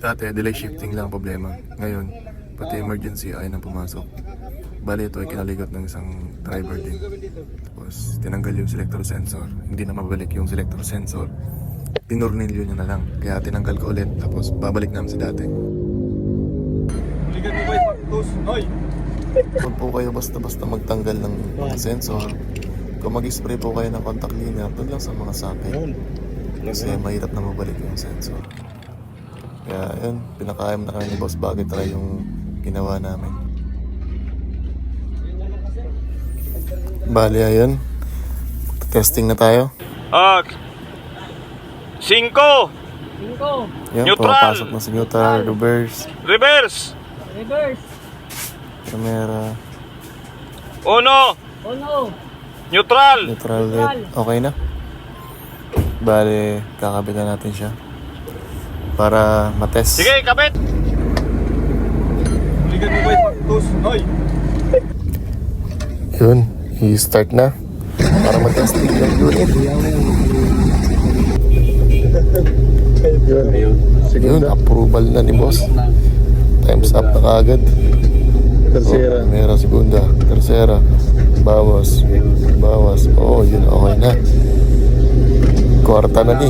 Dati, delay shifting lang ang problema. Ngayon, pati emergency ay nang pumasok. Bali ito ay kinaligot ng isang driver din. Tapos tinanggal yung selector sensor. Hindi na mabalik yung selector sensor. Tinurnilyo niya na lang. Kaya tinanggal ko ulit. Tapos babalik namin sa dati. Huligan mo ba yung pagtus? Hoy! Huwag po kayo basta-basta magtanggal ng mga sensor. Kung mag-spray po kayo ng contact cleaner, doon lang sa mga socket. Kasi mahirap na mabalik yung sensor. Kaya yun, pinakaayam na kami ni Boss Bagay try yung ginawa namin. Bali, ayun. Testing na tayo. 5 Yan, Neutral. pumapasok na sa neutral, reverse, Reverse! camera, 1 Neutral! neutral red. Okay na. Bali, kakabitan natin siya para matest. Sige, kabit! Huligan mo ba yung pagtus? Hoy! Yun, i-start na para matesting yung unit. Yun, approval na ni boss. Times up na kaagad. Tercera. Camera, segunda, tercera. Bawas. Bawas. Oo, yun, okay na. Kwarta na ni.